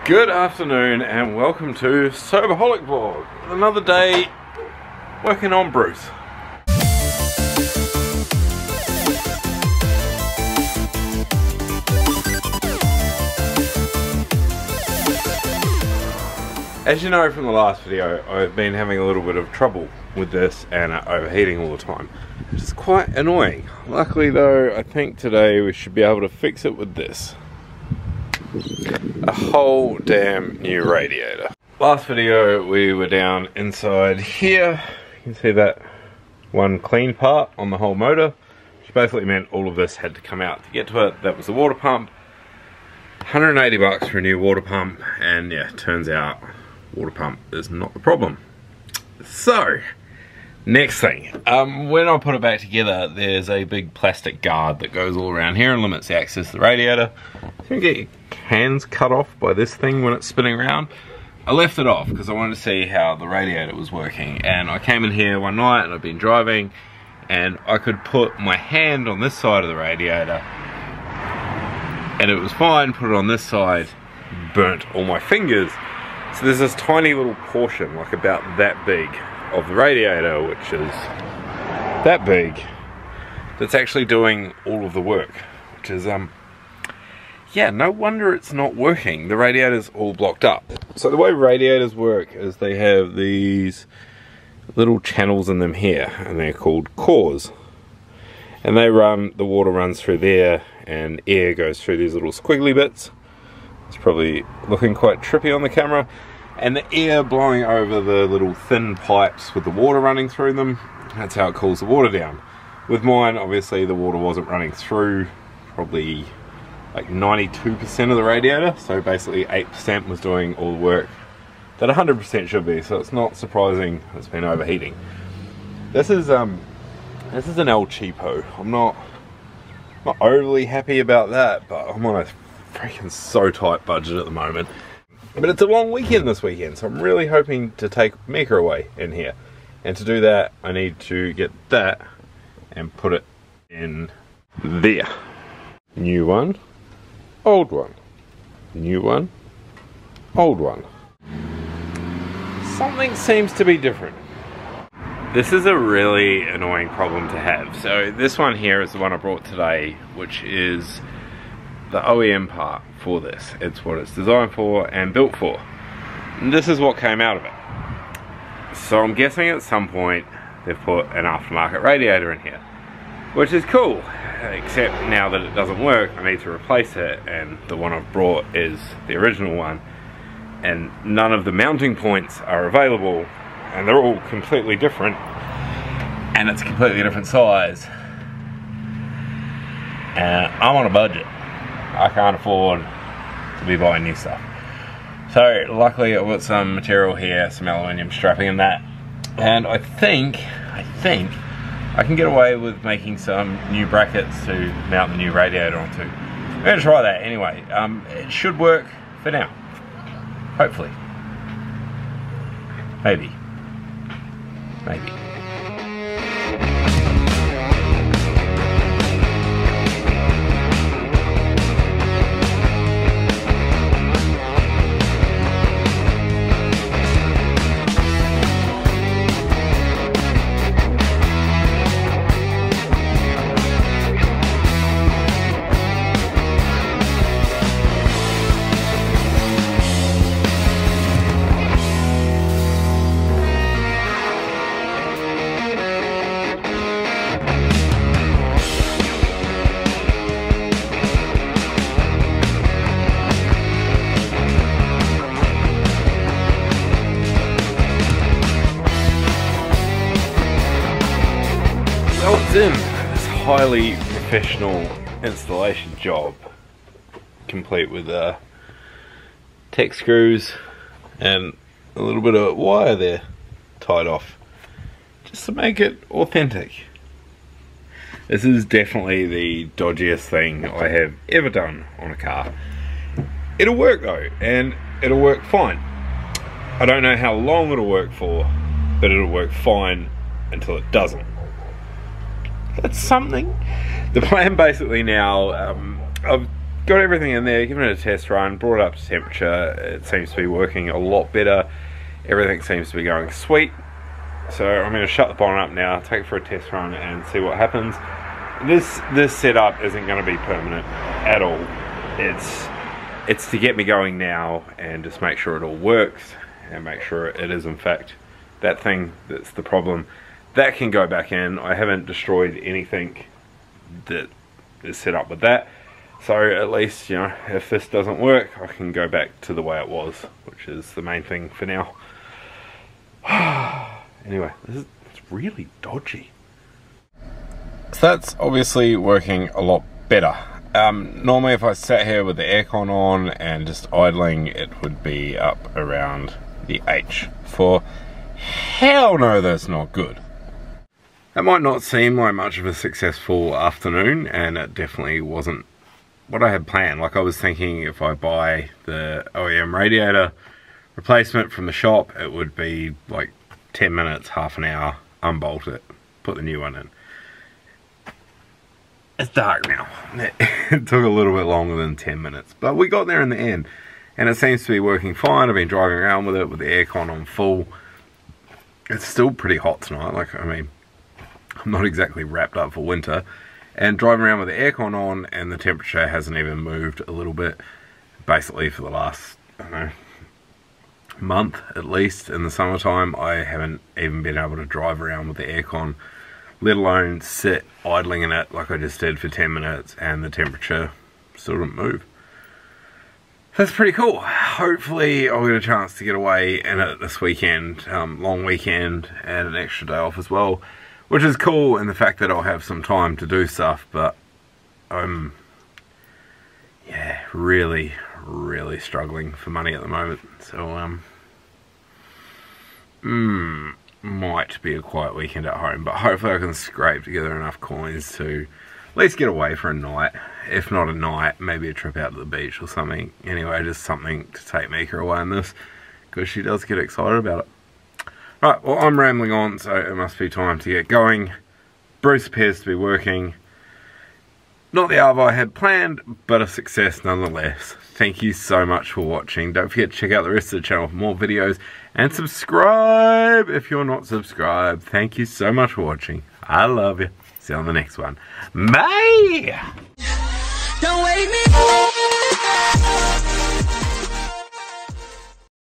Good afternoon and welcome to Soberholic Vlog. Another day working on Bruce. As you know from the last video, I've been having a little bit of trouble with this and overheating all the time, which is quite annoying. Luckily though, I think today we should be able to fix it with this. A whole damn new radiator. Last video we were down inside here. You can see that one clean part on the whole motor, which basically meant all of this had to come out to get to it. That was the water pump. 180 bucks for a new water pump, and yeah, turns out water pump is not the problem. So next thing, when I put it back together, there's a big plastic guard that goes all around here and limits the access to the radiator. So you get your hands cut off by this thing when it's spinning around. I left it off because I wanted to see how the radiator was working, and I came in here one night and I've been driving and I could put my hand on this side of the radiator and it was fine. Put it on this side, burnt all my fingers. So there's this tiny little portion, like about that big, of the radiator, which is that big, that's actually doing all of the work, which is yeah, no wonder it's not working. The radiator's all blocked up. So the way radiators work is they have these little channels in them here, and they're called cores, and they run, the water runs through there and air goes through these little squiggly bits. It's probably looking quite trippy on the camera. And the air blowing over the little thin pipes with the water running through them, that's how it cools the water down. With mine, obviously the water wasn't running through, probably like 92% of the radiator, so basically 8% was doing all the work that 100% should be, so it's not surprising it's been overheating. This is an El Cheapo. I'm not overly happy about that, but I'm on a freaking so tight budget at the moment. But it's a long weekend this weekend, so I'm really hoping to take Mika away in here. And to do that, I need to get that and put it in there. New one, old one. New one, old one. Something seems to be different. This is a really annoying problem to have. So this one here is the one I brought today, which is the OEM part for this. It's what it's designed for and built for. And this is what came out of it. So I'm guessing at some point they've put an aftermarket radiator in here, which is cool, except now that it doesn't work, I need to replace it, and the one I've brought is the original one, and none of the mounting points are available, and they're all completely different, and it's a completely different size, and I'm on a budget. I can't afford to be buying new stuff. So luckily I've got some material here, some aluminium strapping in that, and I think I can get away with making some new brackets to mount the new radiator onto. I'm going to try that anyway. It should work for now, hopefully. Maybe. In this highly professional installation job, complete with tech screws and a little bit of wire there tied off, just to make it authentic. This is definitely the dodgiest thing I have ever done on a car. It'll work though, and it'll work fine. I don't know how long it'll work for, but it'll work fine until it doesn't. That's something. The plan basically now, I've got everything in there, given it a test run, brought it up to temperature. It seems to be working a lot better. Everything seems to be going sweet. So I'm going to shut the bonnet up now, take it for a test run and see what happens. This setup isn't going to be permanent at all. It's to get me going now and just make sure it all works and make sure it is in fact that thing that's the problem. That can go back in. I haven't destroyed anything that is set up with that. So at least, you know, if this doesn't work, I can go back to the way it was, which is the main thing for now. Anyway, it's really dodgy. So that's obviously working a lot better. Normally if I sat here with the aircon on and just idling, it would be up around the H. For hell no, that's not good. That might not seem like much of a successful afternoon, and it definitely wasn't what I had planned. Like, I was thinking if I buy the OEM radiator replacement from the shop, it would be like 10 minutes, half an hour, unbolt it, put the new one in. It's dark now. It took a little bit longer than 10 minutes, but we got there in the end, and it seems to be working fine. I've been driving around with it with the aircon on full. It's still pretty hot tonight. Like, I mean, I'm not exactly wrapped up for winter, and driving around with the aircon on, and the temperature hasn't even moved a little bit. Basically for the last, I don't know, month at least. In the summertime, I haven't even been able to drive around with the aircon, let alone sit idling in it like I just did for 10 minutes, and the temperature still didn't move. That's pretty cool. Hopefully I'll get a chance to get away in it this weekend, long weekend, and an extra day off as well, which is cool in the fact that I'll have some time to do stuff. But I'm really struggling for money at the moment, so might be a quiet weekend at home, but hopefully I can scrape together enough coins to at least get away for a night. If not a night, maybe a trip out to the beach or something. Anyway, just something to take Mika away on this, because she does get excited about it. Right, well, I'm rambling on, so it must be time to get going. Bruce appears to be working. Not the hour I had planned, but a success nonetheless. Thank you so much for watching. Don't forget to check out the rest of the channel for more videos, and subscribe if you're not subscribed. Thank you so much for watching. I love you. See you on the next one. Bye! Don't wake me up.